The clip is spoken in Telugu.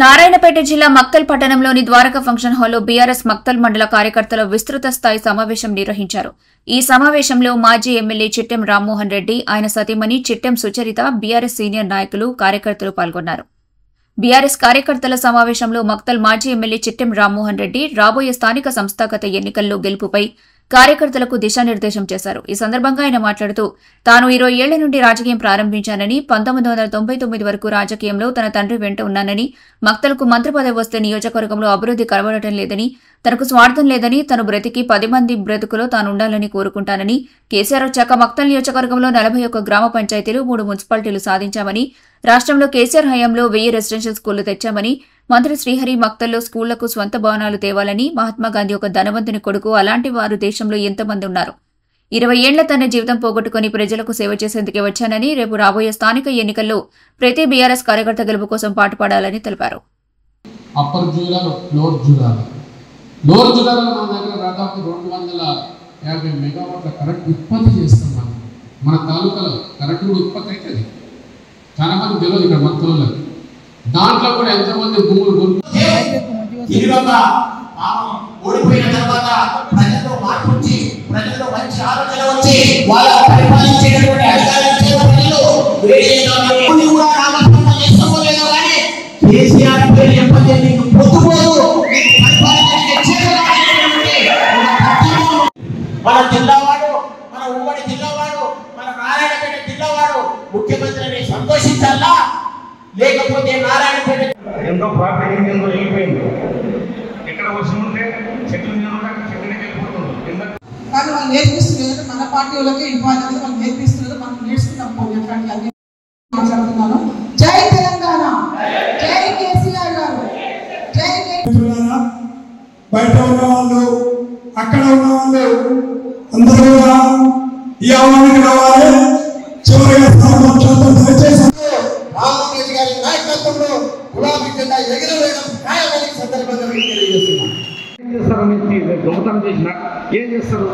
నారాయణపేట జిల్లా మక్తల్ పట్టణంలోని ద్వారకా ఫంక్షన్ హాల్లో బీఆర్ఎస్ మక్తల్ మండల కార్యకర్తల విస్తృత స్థాయి సమావేశం నిర్వహించారు. ఈ సమావేశంలో మాజీ ఎమ్మెల్యే చిట్టెం రామ్మోహన్ రెడ్డి, ఆయన సతీమణి చిట్టెం సుచరిత, బీఆర్ఎస్ సీనియర్ నాయకులు, కార్యకర్తలు పాల్గొన్నారు. బీఆర్ఎస్ కార్యకర్తల సమావేశంలో మక్తల్ మాజీ ఎమ్మెల్యే చిట్టెం రామ్మోహన్ రెడ్డి రాబోయే స్థానిక సంస్థాగత ఎన్నికల్లో గెలుపుపై కార్యకర్తలకు దిశానిర్దేశం చేశారు. ఈ సందర్భంగా ఆయన మాట్లాడుతూ, తాను 20 ఏళ్ల నుండి రాజకీయం ప్రారంభించానని, 1999 వరకు రాజకీయంలో తన తండ్రి వెంట ఉన్నానని, మక్తలకు మంత్రి పదవి వస్తే నియోజకవర్గంలో అభివృద్ధి కనబడటం లేదని, తనకు స్వార్థం లేదని, తను బ్రతికి 10 మంది బ్రతుకులో తానుండాలని కోరుకుంటానని, కేసీఆర్ వచ్చాక మక్తల్ నియోజకవర్గంలో 41 గ్రామ పంచాయతీలు, 3 మున్సిపాలిటీలు సాధించామని, రాష్ట్రంలో కేసీఆర్ హయాంలో 1000 రెసిడెన్షియల్ స్కూళ్లు తెచ్చామని, మంత్రి శ్రీహరి మక్తల్లో స్కూళ్లకు స్వంత భవనాలు తేవాలని, మహాత్మాగాంధీ ఒక ధనవంతుని కొడుకు, అలాంటి వారు దేశంలో ఎంతమంది ఉన్నారు. 20 ఏళ్ల తన జీవితం పోగొట్టుకుని ప్రజలకు సేవ చేసేందుకే వచ్చానని, రేపు రాబోయే స్థానిక ఎన్నికల్లో ప్రతి బీఆర్ఎస్ కార్యకర్త గెలుపు కోసం పాటుపడాలని తెలిపారు. లోర్ జుడాలో మన దగ్గర దాదాపు 250 మెగావాట్ల కరెంట్ ఉత్పత్తి చేస్తాం. మన తాలూకాలో కరెంట్ కూడా ఉత్పత్తి అవుతుంది. చాలా మంది తెలియదు ఇక్కడ మక్తల్లో. దాంట్లో కూడా ఎంతమంది భూములు ఓడిపోయిన తర్వాత ప్రజల్లో మార్పు వచ్చి ప్రజల్లో మంచి ఆలోచన వచ్చి వాళ్ళ పరిపాలించేటటువంటి అధికారం ప్రజలు కేసీఆర్ పేరు చెప్పండి, నీకు పొద్దుపోదు మన జిల్లావాడు, మన ఉమ్మడి జిల్లావాడు, మన నారాయణపేట జిల్లావాడు ముఖ్యమంత్రిని సంతోషించాలా, లేకపోతే నారాయణపేట ఎంతో ప్రాబ్లం ఏందో వెళ్ళిపోయింది. ఎక్కడ వర్షం ఉంటే చెట్లు వెళ్ళిపోతుంది. కానీ వాళ్ళు నేర్పిస్తున్నారు, మన పార్టీ వాళ్ళకే ఇంపార్టెంట్, వాళ్ళు నేర్పిస్తున్నారు, మనం నేర్చుకుంటాం. అట్లాంటి మాట్లాడుతున్నాను. జై తెలంగాణ, జై కేసీఆర్ గారు, జై బయట ఉన్న వాళ్ళు, అక్కడ ఉన్న వాళ్ళు అందరూ కూడా ఈ అవార్డుకి రావాలి. చివరిగా రామరెడ్డి గారి నాయకత్వంలో గులాబీ జెండా ఎగిరవేయడం ఖాయమని సందర్భంగా తెలియజేస్తున్నారు. ఏం చేస్తారు?